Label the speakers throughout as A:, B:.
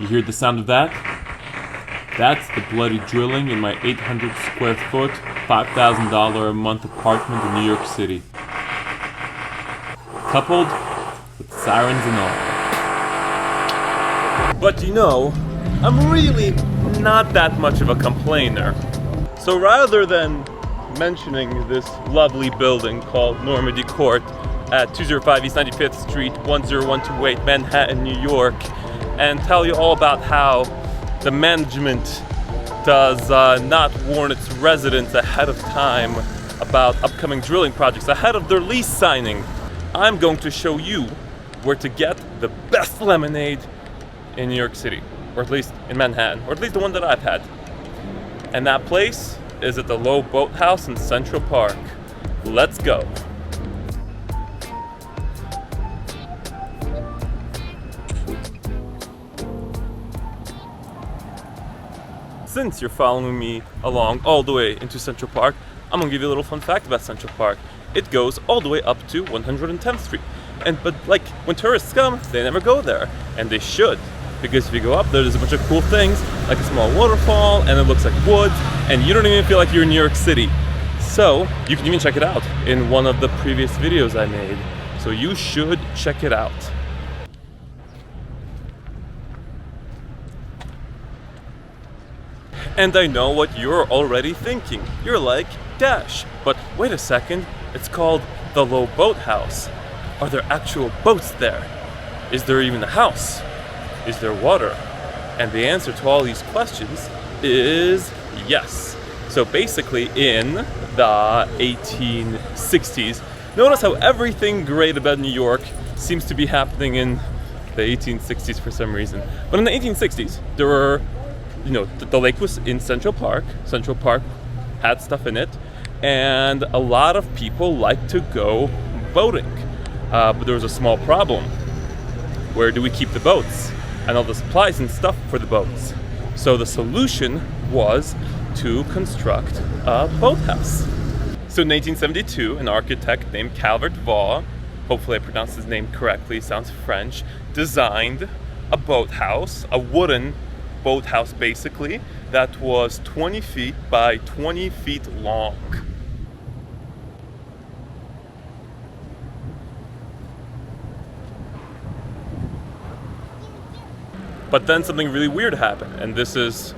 A: You hear the sound of that? That's the bloody drilling in my 800 square foot, $5,000 a month apartment in New York City. Coupled with sirens and all. But you know, I'm really not that much of a complainer. So rather than mentioning this lovely building called Normandy Court at 205 East 95th Street, 10128, Manhattan, New York, and tell you all about how the management does not warn its residents ahead of time about upcoming drilling projects ahead of their lease signing, I'm going to show you where to get the best lemonade in New York City, or at least in Manhattan, or at least the one that I've had. And that place is at the Loeb Boathouse in Central Park. Let's go. Since you're following me along all the way into Central Park, I'm gonna give you a little fun fact about Central Park. It goes all the way up to 110th Street. But like when tourists come, they never go there. And they should. Because if you go up there, there's a bunch of cool things, like a small waterfall, and it looks like woods, and you don't even feel like you're in New York City. So you can even check it out in one of the previous videos I made. So you should check it out. And I know what you're already thinking. You're like, Dash, but wait a second, it's called the Loeb Boathouse. Are there actual boats there? Is there even a house? Is there water? And the answer to all these questions is yes. So basically in the 1860s, notice how everything great about New York seems to be happening in the 1860s for some reason. But in the 1860s, there were, the lake was in Central Park. Central Park had stuff in it, and a lot of people liked to go boating. But there was a small problem. Where do we keep the boats? And all the supplies and stuff for the boats. So the solution was to construct a boathouse. So in 1872, an architect named Calvert Vaux, hopefully I pronounced his name correctly, sounds French, designed a boathouse, a wooden boathouse basically, that was 20 feet by 20 feet long. But then something really weird happened, and this is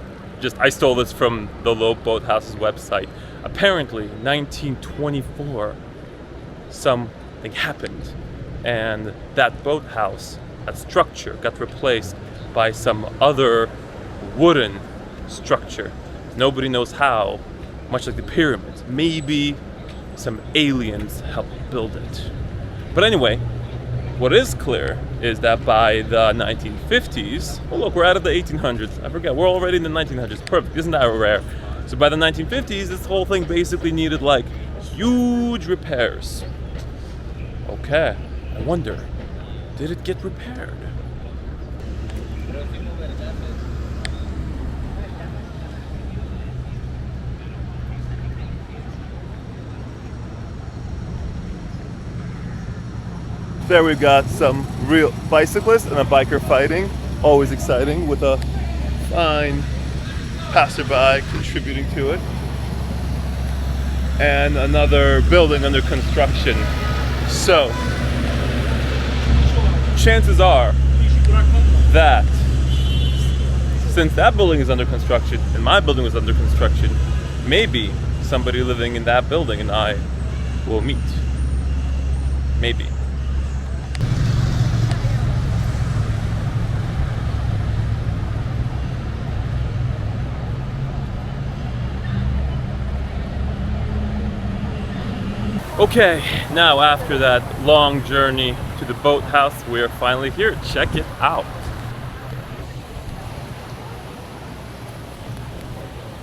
A: I stole this from the Loeb Boathouse's website. Apparently, 1924, something happened, and that boathouse, that structure, got replaced by some other wooden structure. Nobody knows how, much like the pyramids. Maybe some aliens helped build it. But anyway, what is clear is that by the 1950s, oh look, we're out of the 1800s. I forget, we're already in the 1900s. Perfect, isn't that rare? So by the 1950s, this whole thing basically needed like huge repairs. Okay, I wonder, did it get repaired? There we've got some real bicyclists and a biker fighting. Always exciting with a fine passerby contributing to it. And another building under construction. So, chances are that since that building is under construction and my building was under construction, maybe somebody living in that building and I will meet. Maybe. Okay, now after that long journey to the boathouse, we are finally here. Check it out.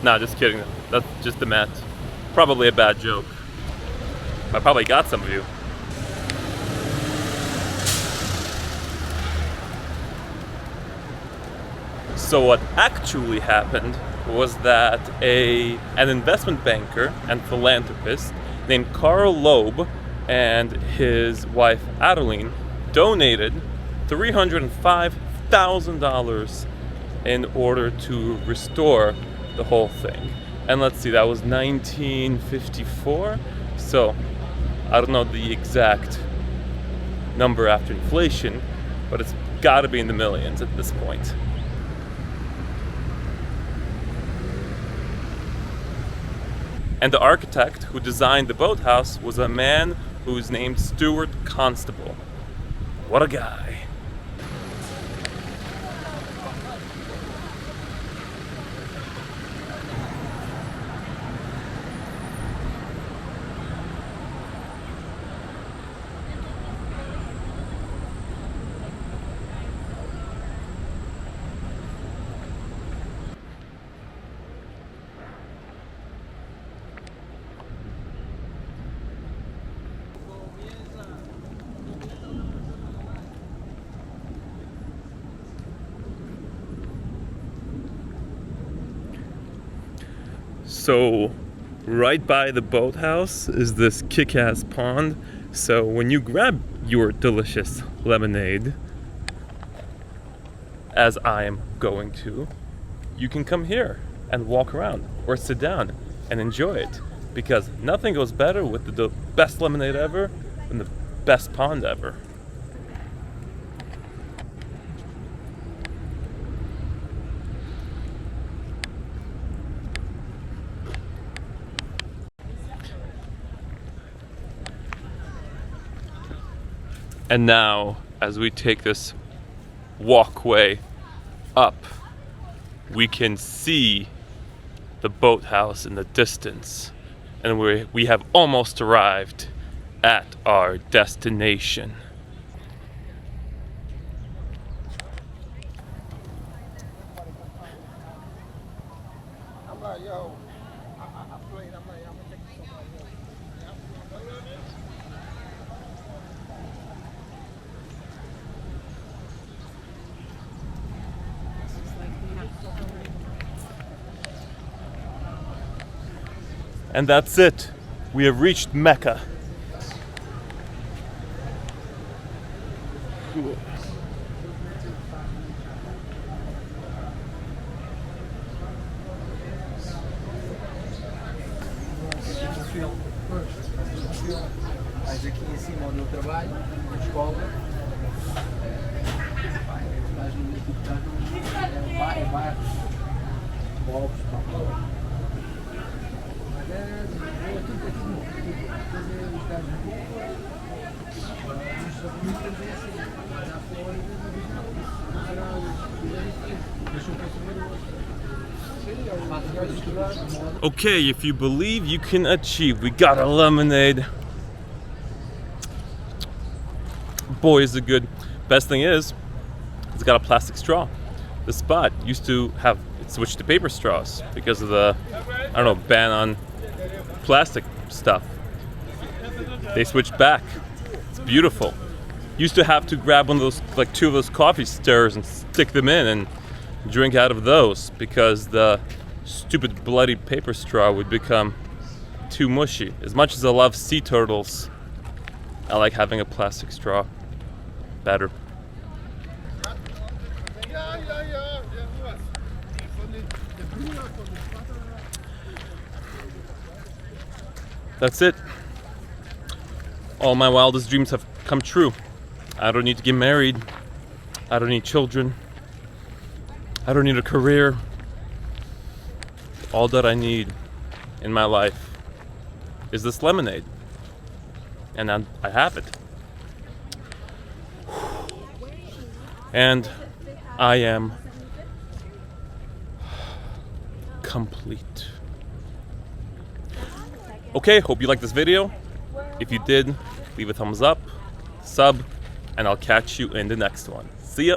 A: Nah, just kidding. That's just a mat. Probably a bad joke. I probably got some of you. So what actually happened was that an investment banker and philanthropist named Carl Loeb and his wife Adeline donated $305,000 in order to restore the whole thing. And let's see, that was 1954. So I don't know the exact number after inflation, but it's got to be in the millions at this point. And the architect who designed the boathouse was a man who's named Stuart Constable. What a guy. So right by the boathouse is this kick-ass pond. So when you grab your delicious lemonade, as I am going to, you can come here and walk around or sit down and enjoy it, because nothing goes better with the best lemonade ever than the best pond ever. And now, as we take this walkway up, we can see the boathouse in the distance. And we have almost arrived at our destination. And that's it. We have reached Mecca. Cool.
B: Mas aqui em cima onde eu trabalho, escola, estás no meio do bairro, povos,
A: Okay, if you believe you can achieve, we got a lemonade. Boy, is it good. Best thing is, it's got a plastic straw. The spot used to have it switched to paper straws because of the, I don't know, ban on plastic stuff. They switched back. It's beautiful. Used to have to grab one of those, like two of those coffee stirrers and stick them in and drink out of those because the stupid bloody paper straw would become too mushy. As much as I love sea turtles, I like having a plastic straw better. That's it. All my wildest dreams have come true. I don't need to get married. I don't need children. I don't need a career. All that I need in my life is this lemonade. And I have it. And I am complete. Okay, hope you liked this video. If you did, leave a thumbs up, sub, and I'll catch you in the next one. See ya!